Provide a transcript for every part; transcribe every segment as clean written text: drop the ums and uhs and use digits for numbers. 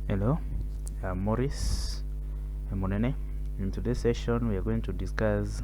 Hello, I'm Morris Monene. In today's session, we are going to discuss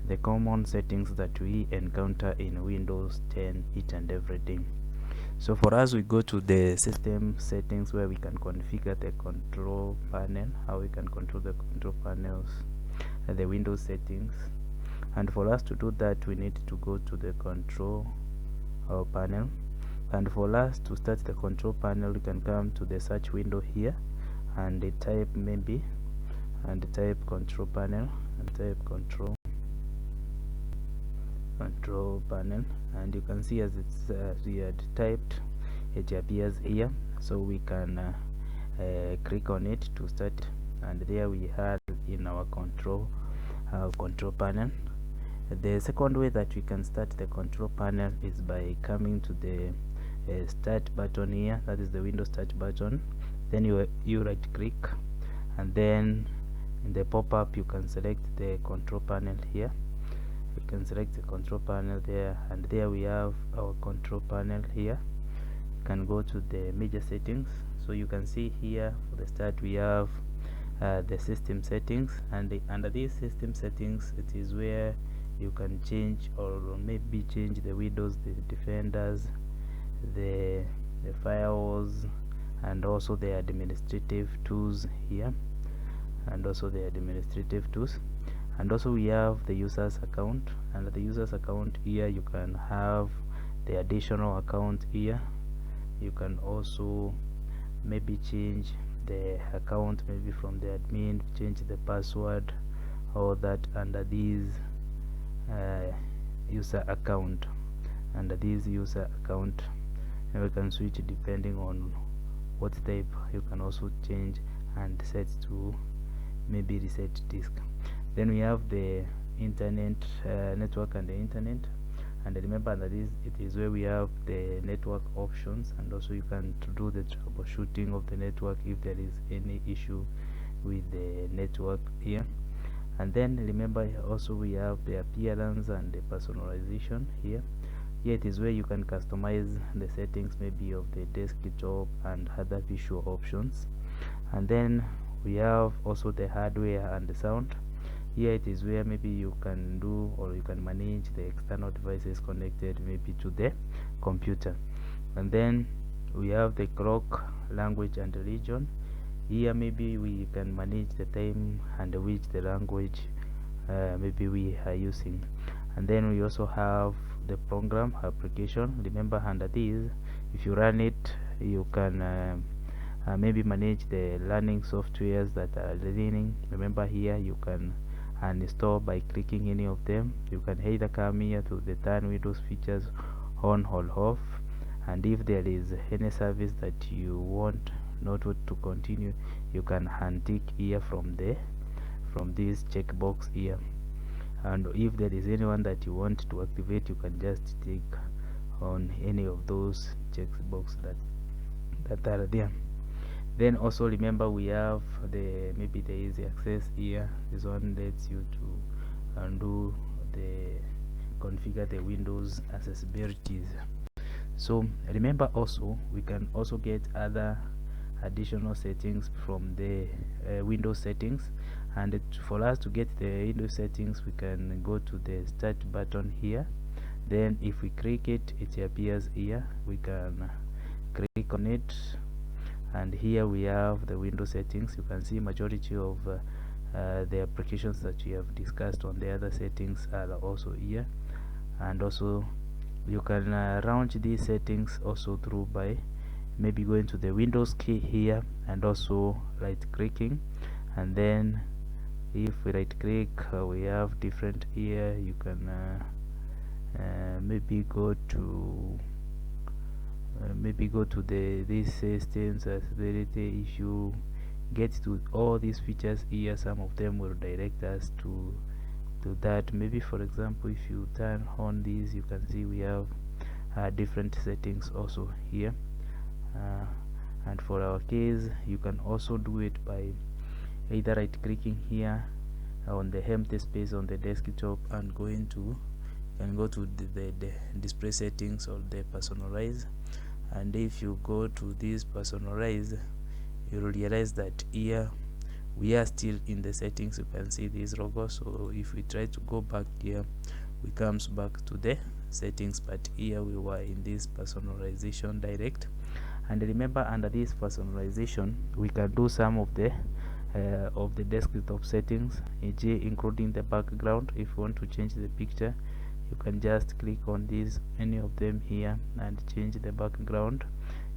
the common settings that we encounter in Windows 10 each and every day. So for us, we go to the system settings where we can configure the control panel, how we can control the control panels, the Windows settings. And for us to do that, we need to go to the control panel. And for us to start the control panel, you can come to the search window here and type type control panel and type control panel, and you can see as it's we had typed, it appears here. So we can click on it to start, and there we have in our control panel. The second way that we can start the control panel is by coming to the start button here, that is the Windows start button. Then you right click, and then in the pop-up you can select the control panel here. You can select the control panel there, and there we have our control panel here. You can go to the major settings. So you can see here for the start we have the system settings, and under these system settings, it is where you can change or maybe change the windows, the defenders, the firewalls, and also the administrative tools here, and also the administrative tools. And also we have the users account, and the users account here you can have the additional account here. You can also maybe change the account, maybe from the admin, change the password, all that under these user account. Under this user account, and we can switch depending on what type. You can also change and set to maybe reset disk. Then we have the internet network and the internet, and remember under this it is where we have the network options, and also you can do the troubleshooting of the network if there is any issue with the network here. And then remember also we have the appearance and the personalization here. Here it is where you can customize the settings maybe of the desktop and other visual options. And then we have also the hardware and the sound. Here it is where maybe you can do or you can manage the external devices connected maybe to the computer. And then we have the clock, language, and region. Here maybe we can manage the time and which the language maybe we are using. And then we also have the program application. Remember under this, if you run it, you can maybe manage the learning softwares that are running. Remember here you can uninstall by clicking any of them. You can either come here to the turn Windows features on or off, and if there is any service that you want not to continue, you can untick here from this checkbox here. And if there is anyone that you want to activate, you can just tick on any of those checkboxes that are there. Then also remember we have the maybe the easy access here. This one lets you to undo the configure the Windows accessibilities. So remember also we can also get other additional settings from the Windows settings, and for us to get the Windows settings we can go to the start button here. Then if we click it, it appears here. We can click on it, and here we have the Windows settings. You can see majority of the applications that we have discussed on the other settings are also here. And also you can launch these settings also through by maybe going to the Windows key here and also right clicking. And then if we right click, we have different here. You can maybe go to this systems accessibility. If you get to all these features here, some of them will direct us to that. Maybe for example, if you turn on these, you can see we have different settings also here. And for our case, you can also do it by either right clicking here on the empty space on the desktop and going to the display settings or the personalize. And if you go to this personalize, you'll realize that here we are still in the settings. You can see this logo. So if we try to go back here, we comes back to the settings, but here we were in this personalization direct. And remember, under this personalization we can do some of the desktop settings, e.g. including the background. If you want to change the picture, you can just click on these, any of them here, and change the background.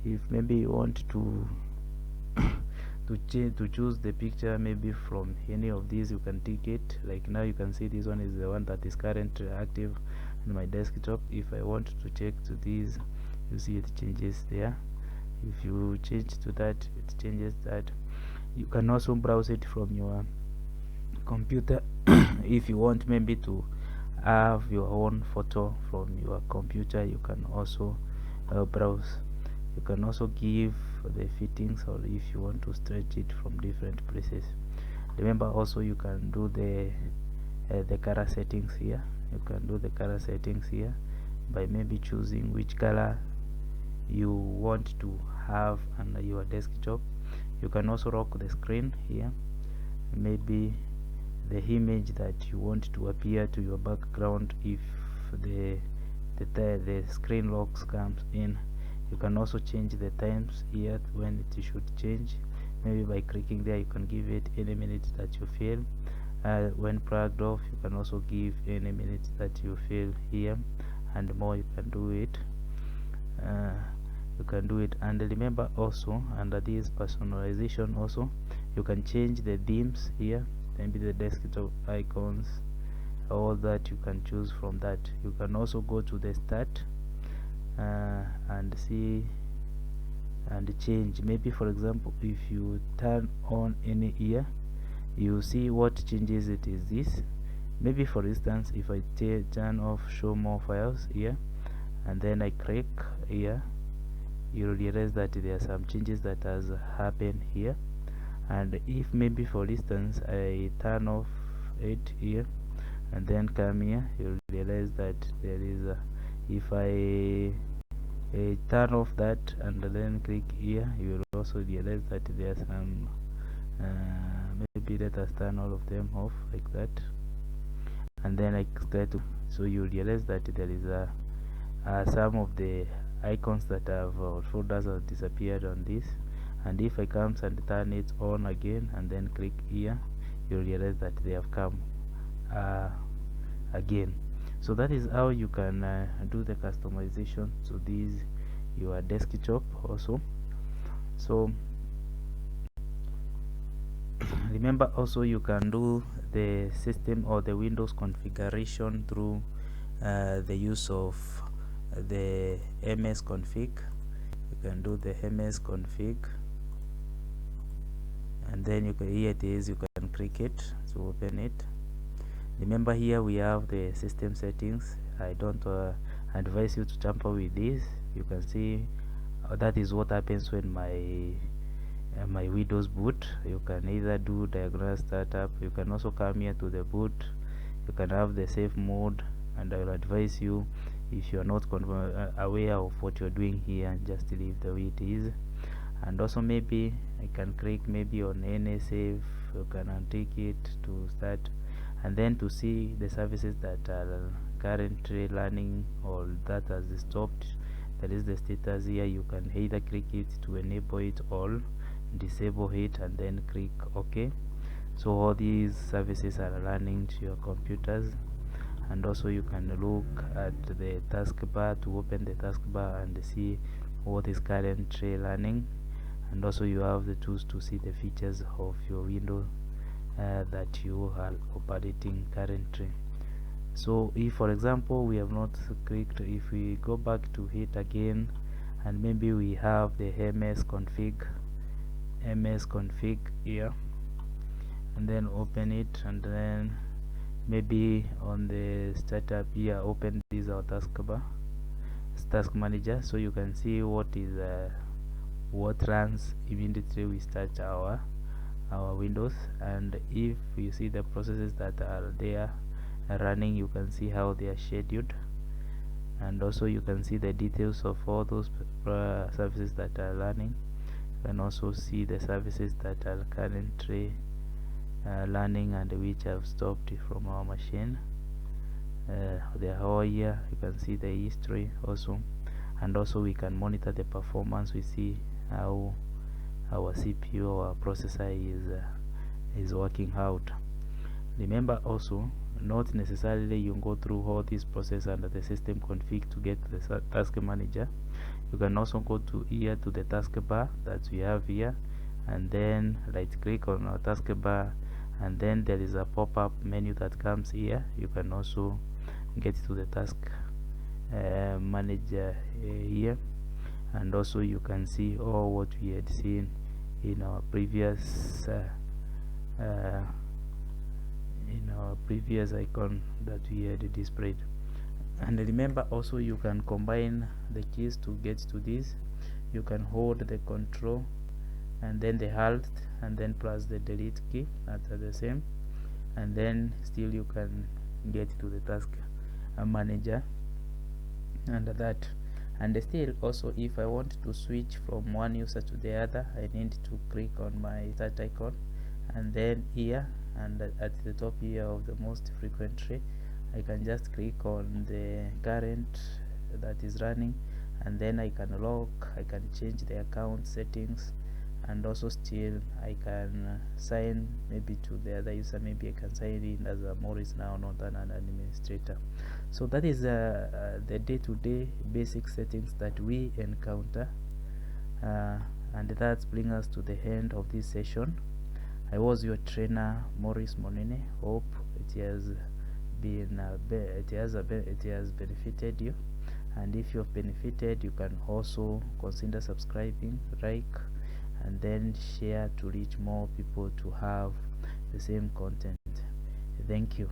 If maybe you want to to choose the picture maybe from any of these, you can tick it. Like now you can see this one is the one that is currently active in my desktop. If I want to check to these, you see it changes there. If you change to that, it changes that. You can also browse it from your computer. If you want maybe to have your own photo from your computer, you can also browse. You can also give the fittings, or if you want to stretch it from different places. Remember also you can do the color settings here. You can do the color settings here by maybe choosing which color you want to have under your desktop. You can also lock the screen here, maybe the image that you want to appear to your background. If the screen locks comes in, you can also change the times here when it should change. Maybe by clicking there, you can give it any minute that you feel. When plugged off, you can also give any minute that you feel here, and more. You can do it. And remember also, under this personalization also, you can change the themes here, maybe the desktop icons, all that you can choose from that. You can also go to the start and see and change. Maybe for example, if you turn on any here, you see what changes it is this. Maybe for instance, if I turn off show more files here, and then I click here, you'll realize that there are some changes that has happened here. And if maybe for instance I turn off it here and then come here, you'll realize that there is if I turn off that and then click here, you will also realize that there are some maybe let us turn all of them off like that, and then I start to, so you realize that there is some of the icons that have or folders have disappeared on this. And if I come and turn it on again and then click here, you realize that they have come again. So that is how you can do the customization to these your desktop also. So remember also, you can do the system or the Windows configuration through the use of the MSConfig. You can do the MSConfig, and then you can, here it is, you can click it to open it. Remember, here we have the system settings. I don't advise you to tamper with this. You can see that is what happens when my Windows boot. You can either do diagonal startup. You can also come here to the boot. You can have the safe mode, and I will advise you, if you are not aware of what you're doing here, just leave the way it is. And also maybe I can click maybe on any save. You can untick it to start, and then to see the services that are currently running or that has stopped, that is the status here. You can either click it to enable it all, disable it, and then click OK. So all these services are running to your computers. And also you can look at the taskbar to open the taskbar and see what is currently running. And also you have the tools to see the features of your window that you are operating currently. So if for example we have not clicked, if we go back to it again, and maybe we have the MSConfig here, and then open it, and then maybe on the startup here, open this our taskbar, task manager, so you can see what is what runs immediately we start our Windows. And if you see the processes that are there running, you can see how they are scheduled, and also you can see the details of all those services that are running. You can also see the services that are currently running and which have stopped from our machine. They are all here. You can see the history also, and also we can monitor the performance. We see how our CPU or our processor is working out. Remember also, not necessarily you go through all this process under the system config to get the task manager. You can also go to here to the taskbar that we have here, and then right click on our taskbar, and then there is a pop-up menu that comes here. You can also get to the task manager here, and also you can see all what we had seen in our previous icon that we had displayed. And remember also, you can combine the keys to get to this. You can hold the control and then the alt and then plus the delete key at the same, and then still you can get to the task manager under that. And still also, if I want to switch from one user to the other, I need to click on my search icon, and then here and at the top here of the most frequent tree, I can just click on the current that is running, and then I can lock, I can change the account settings, and also still I can sign maybe to the other user. Maybe I can sign in as a Morris now, not an administrator. So that is the day-to-day basic settings that we encounter, and that brings us to the end of this session. I was your trainer, Morris Monene. Hope it has been it has benefited you, and if you have benefited, you can also consider subscribing, like, and then share to reach more people to have the same content. Thank you.